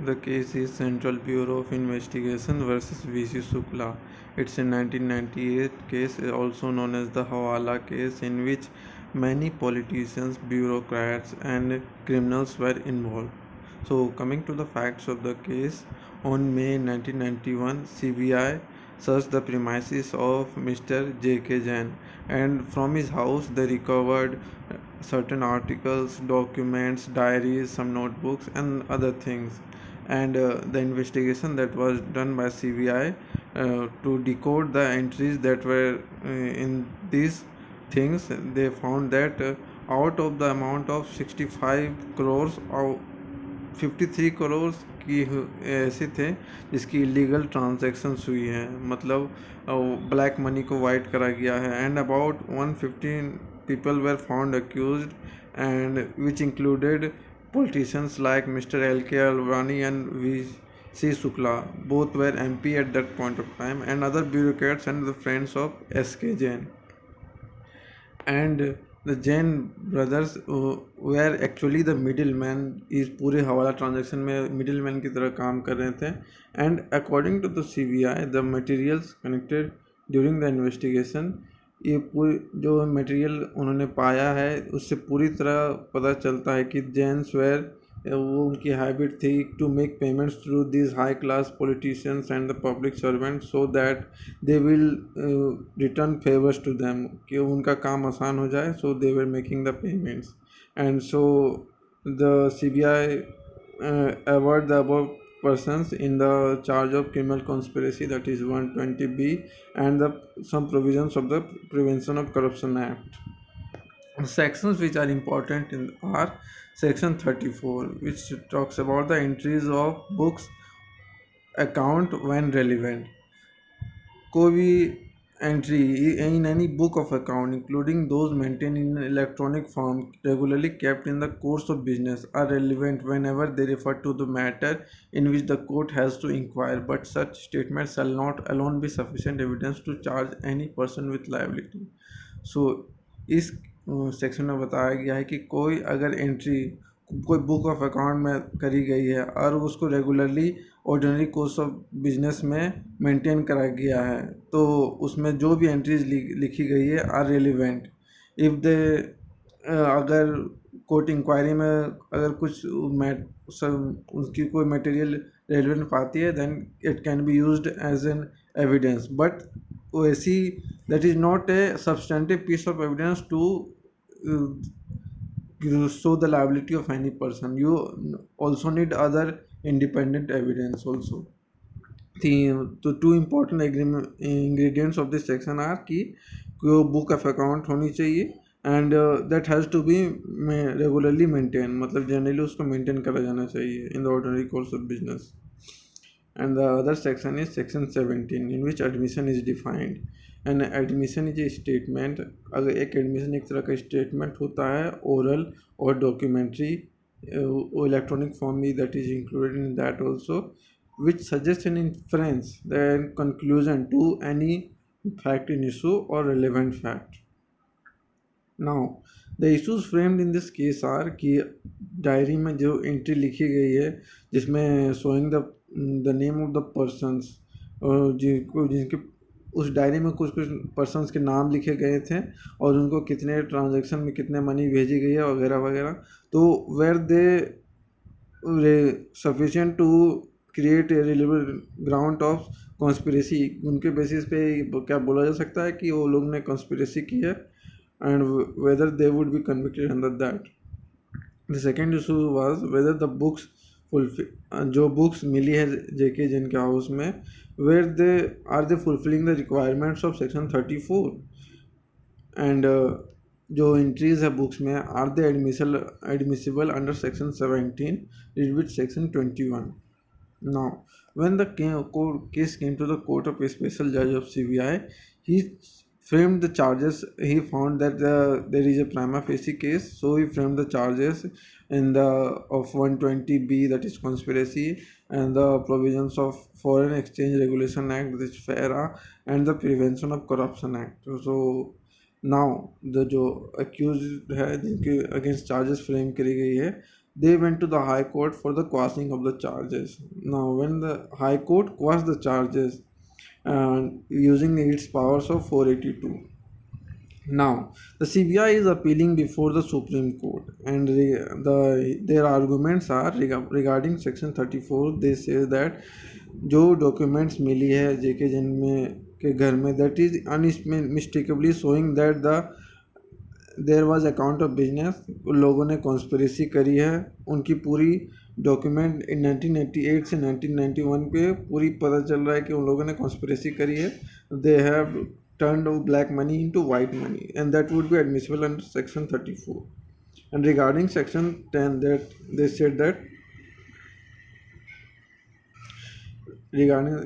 The case is Central Bureau of Investigation versus VC Shukla. It's a 1998 case, also known as the Hawala case, in which many politicians, bureaucrats, and criminals were involved. So, coming to the facts of the case, on May 1991, CBI searched the premises of Mr. J.K. Jain, and from his house they recovered certain articles, documents, diaries, some notebooks, and other things. And the investigation that was done by CBI to decode the entries that were in these things, they found that out of the amount of 65 crores or 53 crore की ऐसे थे जिसकी illegal transactions हुई हैं, मतलब black money को white करा गया है. And about 115 people were found accused, and which included politicians like Mr. L.K. Alvani and V.C. Shukla. Both were MP at that point of time, and other bureaucrats and the friends of S.K. Jain. And the Jain brothers were actually the middleman. इस पूरे हवाला transaction में middleman की तरह काम कर रहे थे. And according to the CBI, the materials connected during the investigation, ये पूरी जो मटेरियल उन्होंने पाया है उससे पूरी तरह पता चलता है कि जेन्स वेयर, वो उनकी हैबिट थी to make payments through this high class politicians and the public servant so that they will return favours to them, कि उनका काम आसान हो जाए. So they were making the payments. And so the CBI award the above persons in the charge of criminal conspiracy, that is 120B, and some provisions of the Prevention of Corruption Act. Sections which are important are section 34, which talks about the entries of books account when relevant. कोई भी entry in any book of account, including those maintained in electronic form regularly kept in the course of business, are relevant whenever they refer to the matter in which the court has to inquire, but such statements shall not alone be sufficient evidence to charge any person with liability. So इस section में बताया गया है कि कोई अगर entry कोई book of account में करी गई है और उसको regularly ordinary course of business में मेंटेन करा गया है, तो उसमें जो भी एंट्रीज लिखी गई है आर रेलिवेंट. इफ़ दे अगर कोर्ट इंक्वायरी में अगर कुछ उसकी कोई मटेरियल रेलिवेंट पाती है, then it can be used as an evidence. But वैसी that is not a substantive piece of evidence to show the liability of any person. You also need other independent evidence also. The two important ingredients of this section are कि वो book of account होनी चाहिए and that has to be regularly maintain, मतलब generally उसको maintain करा जाना चाहिए in the ordinary course of business. And the other section is section 17, in which admission is defined. And admission is a statement. अगर एक admission एक तरह का statement होता है oral और documentary, electronic form भी that is included in that also, which suggests an inference, then conclusion to any fact in issue or relevant fact. Now the issues framed in this case are कि diary में जो entry लिखी गई है जिसमें showing the name of the persons, और जिनके उस डायरी में कुछ कुछ पर्सनस के नाम लिखे गए थे और उनको कितने ट्रांजैक्शन में कितने मनी भेजी गई है वगैरह वगैरह. तो were they sufficient to create a relevant ground of conspiracy, उनके बेसिस पे क्या बोला जा सकता है कि वो लोग ने कॉन्स्पिरेसी की है, and whether they would be convicted under that. The second issue was whether the books जो बुक्स मिली है JK Jain के हाउस में, where they fulfilling the requirements of section 34, and जो एंट्रीज है बुक्स में are they admissible under section 17 with section 21. Now when the case came to the court of a special judge of CBI, he framed the charges. He found that there is a prima facie case, so he framed the charges in the of 120B, that is conspiracy, and the provisions of Foreign Exchange Regulation Act, that is FARA, and the Prevention of Corruption Act. So now the जो accused है जिनके against charges frame करी गई है, they went to the High Court for the quashing of the charges. Now, when the High Court quashed the charges using its powers of 482, now, the CBI is appealing before the Supreme Court, and their arguments are regarding Section 34. They say that जो documents मिली है J K Jain में के घर में, that is unmistakably showing that the there was account of business, उन लोगों ने कॉन्स्पिरेसी करी है, उनकी पूरी डॉक्यूमेंट 1988 से 1991 पे पूरी पता चल रहा है कि उन लोगों ने कॉन्स्पिरेसी करी है. They have turned black money into white money, and that would be admissible under section 34. And regarding section 10, that they said that regarding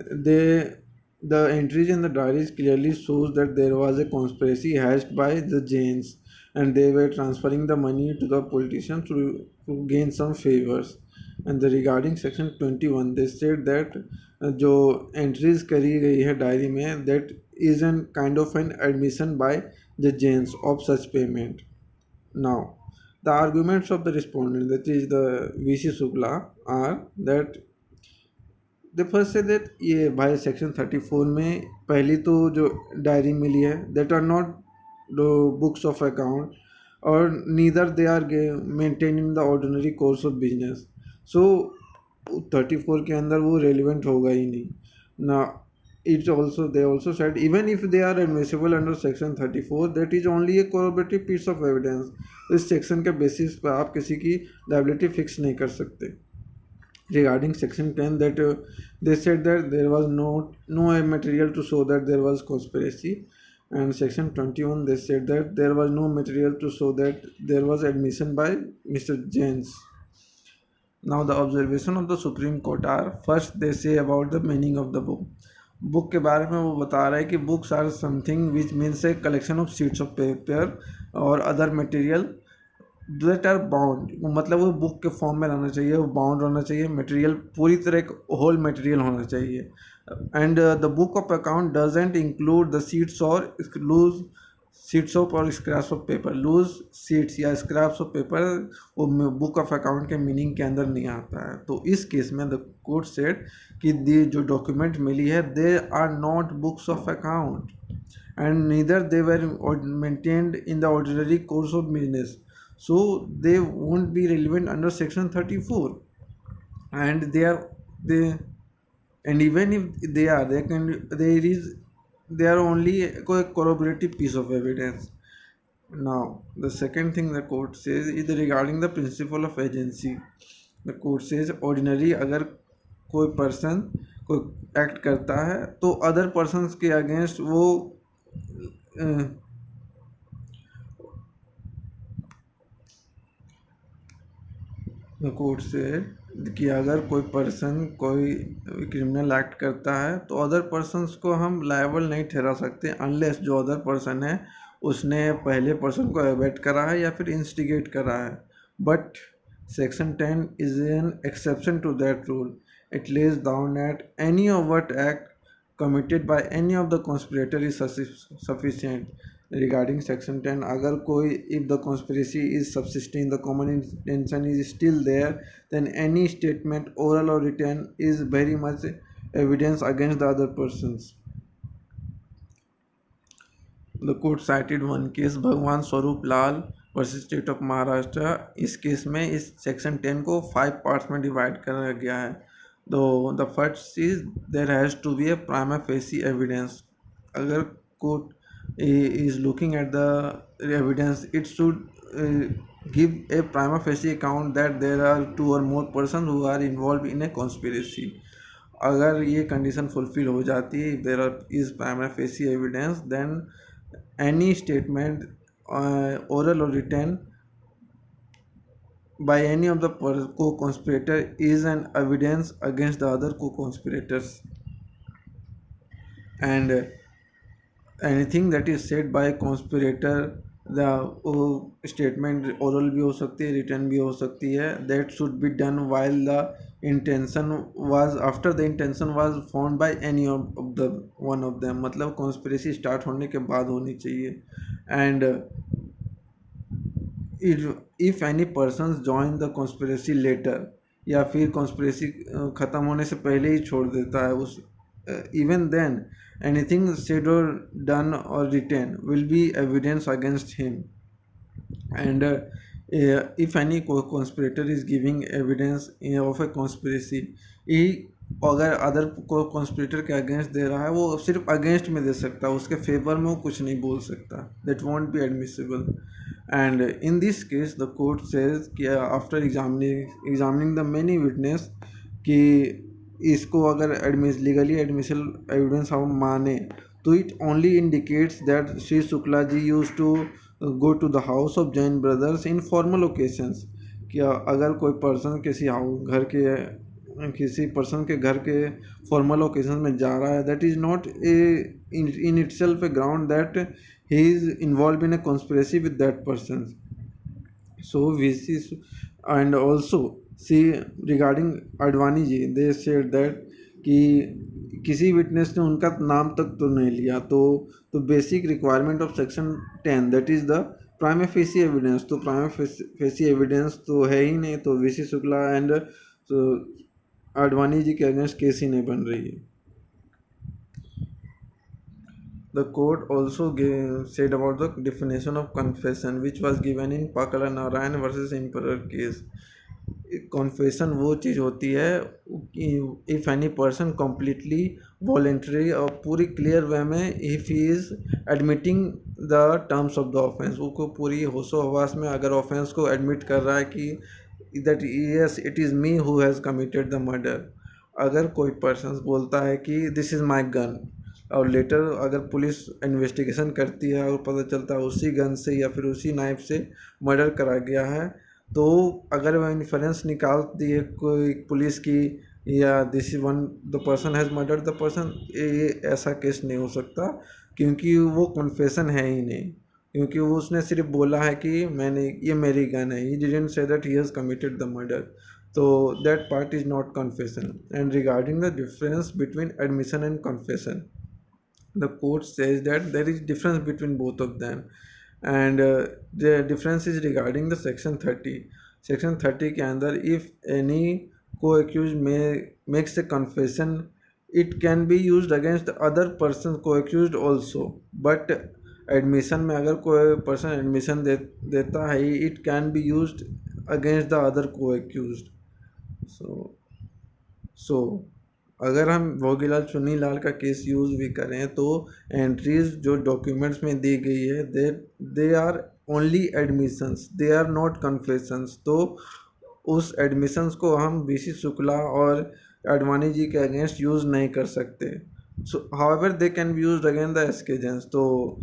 the entries in the diaries clearly shows that there was a conspiracy hatched by the Jains, and they were transferring the money to the politicians to gain some favors. And regarding section 21, they said that जो entries करी गई है diary में, that is an kind of an admission by the Jains of such payment. Now, the arguments of the respondent, that is the VC Shukla, are that the first say that ये भाई section 34 में पहली तो जो diary मिली है, that are not the books of account, or neither they are maintained in the ordinary course of business. So 34 के अंदर वो relevant होगा ही नहीं ना. It also, they also said, even if they are admissible under section 34, that is only a corroborative piece of evidence. इस section के basis पर आप किसी की लाइबिलिटी फिक्स नहीं कर सकते. Regarding section 10, that they said that there was no material to show that there was conspiracy, and section 21, they said that there was no material to show that there was admission by Mr. Jains. Now, the observation of the Supreme Court are, first they say about the meaning of the book. Book के बारे में वो बता रहा है कि books are something which means a collection of sheets of paper और other material that are bound. मतलब वो बुक के फॉर्म में रहना चाहिए, वो बाउंड रहना चाहिए, मटेरियल पूरी तरह एक होल मटेरियल होना चाहिए. And the book of account doesn't include the sheets और लूज शीट्स ऑफ और scraps of paper. Loose sheets या स्क्रैप्स ऑफ पेपर वो बुक ऑफ अकाउंट के मीनिंग के अंदर नहीं आता है. तो इस केस में द कोर्ट सेड कि दी जो डॉक्यूमेंट मिली है, they are not books of account and neither they were maintained in the ordinary course of business, so they won't be relevant under section 34. And they and even if they are, they are only a corroborative piece of evidence. Now, the second thing the court says is regarding the principle of agency. The court says ordinary अगर कोई person कोई act करता है तो other persons के against वो court से कि अगर कोई पर्सन कोई क्रिमिनल एक्ट करता है तो अदर पर्सनस को हम लायबल नहीं ठहरा सकते अनलेस जो अदर पर्सन है उसने पहले पर्सन को अवॉइड करा है या फिर इंस्टिगेट करा है. But section 10 is an exception to that rule. It lays down at any overt act committed by any of the conspirator is sufficient. Regarding section 10, अगर कोई if the conspiracy is subsisting, the common intention is still there, then any statement oral or written is very much evidence against the other persons. The court cited one case, भगवान स्वरूप लाल versus state of Maharashtra. इस case में इस section 10 को 5 parts में divide करा गया है. तो the first is there has to be a prima facie evidence. अगर court is looking at the evidence, it should give a prima facie account that there are 2 or more persons who are involved in a conspiracy. अगर ये condition fulfil हो जाती है, if there is prima facie evidence, then any statement oral or written by any of the co-conspirator is an evidence against the other co-conspirators. And anything that is said by conspirator, the statement oral भी हो सकती है, written भी हो सकती है, that should be done while the intention was after the intention was found by any of the one of them. मतलब conspiracy start होने के बाद होनी चाहिए. And if any person join the conspiracy later, या फिर कॉन्स्पिरेसी ख़त्म होने से पहले ही छोड़ देता है उस, इवन देन एनीथिंग सेड और डन और written will be evidence against him, and if any conspirator is giving evidence of a conspiracy, he अगर अदर को कॉन्स्पिरेटर के अगेंस्ट दे रहा है, वो सिर्फ अगेंस्ट में दे सकता है, उसके फेवर में वो कुछ नहीं बोल सकता. That won't be admissible. And in this case the court says कि after examining the many witness कि इसको अगर लीगली एडमिसिबल एविडेंस हम माने, तो it only indicates that Shri Shukla ji use to go to the house of Jain brothers in formal occasions. क्या अगर कोई पर्सन किसी पर्सन के घर के फॉर्मल ओकेजन में जा रहा है, that is not in itself a ground that he is involve in a conspiracy with that person. So VC and also see regarding Advani ji, they said that कि किसी विटनेस ने उनका नाम तक तो नहीं लिया, तो basic requirement of section 10 that is the prima facie evidence. तो प्राइमा फेसी एविडेंस तो है ही नहीं, तो वीसी शुक्ला एंड तो अडवाणी जी के अगेंस्ट केस ही नहीं बन रही है. The court also said about the definition of confession which was given in Pakala Narayan versus Emperor case. Confession वो चीज़ होती है if any person completely voluntary और पूरी क्लियर वे में if he is admitting the terms of the offence, वो पूरी होशो हवास में अगर ऑफेंस को एडमिट कर रहा है कि that yes it is me who has committed the murder. अगर कोई पर्सन बोलता है कि दिस इज़ माई गन, और लेटर अगर पुलिस इन्वेस्टिगेशन करती है और पता चलता है उसी गन से या फिर उसी नाइफ से मर्डर करा गया है, तो अगर वह इन्फ्रेंस निकालती है कोई पुलिस की या this one the person has murder the person, ये ऐसा केस नहीं हो सकता, क्योंकि वो कन्फेशन है ही नहीं, क्योंकि वो उसने सिर्फ बोला है कि मैंने ये मेरी गन है. He didn't say that he has committed the murder, तो that part is not confession. And regarding the difference between admission and confession, the court says that there is difference between both of them, and the difference is regarding the section 30. section 30 के अंदर if any co-accused makes a confession, it can be used against the other person co-accused also, but admission में अगर कोई person admission देता है, it can be used against the other co-accused. so अगर हम भोगीलाल चुन्नीलाल का केस यूज़ भी करें, तो एंट्रीज जो डॉक्यूमेंट्स में दी गई है they are only admissions, they are not confessions. तो उस एडमिशंस को हम वीसी शुक्ला और अडवाणी जी के अगेंस्ट यूज़ नहीं कर सकते. So however they can be used against the एस्केजेंस. तो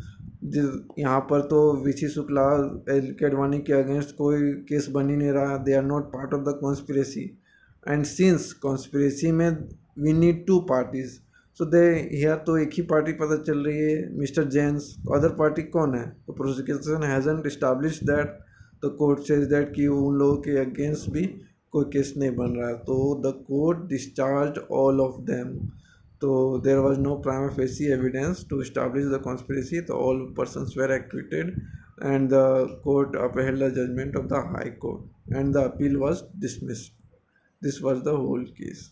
यहाँ पर तो वीसी शुक्ला के अडवाणी के अगेंस्ट कोई केस बन ही नहीं रहा, they are not part of the conspiracy. And since conspiracy में we need two parties, so they here तो एक ही पार्टी पता चल रही है मिस्टर जेन्स, तो अदर पार्टी कौन है? तो prosecution hasn't establish that. The court says that कि उन लोगों के अगेंस्ट भी कोई केस नहीं बन रहा है, तो the court discharge all of them. तो there was no prima facie evidence to establish the conspiracy, तो all persons were acquitted and the court upheld the judgment of the high court and the appeal was dismissed. This was the whole case.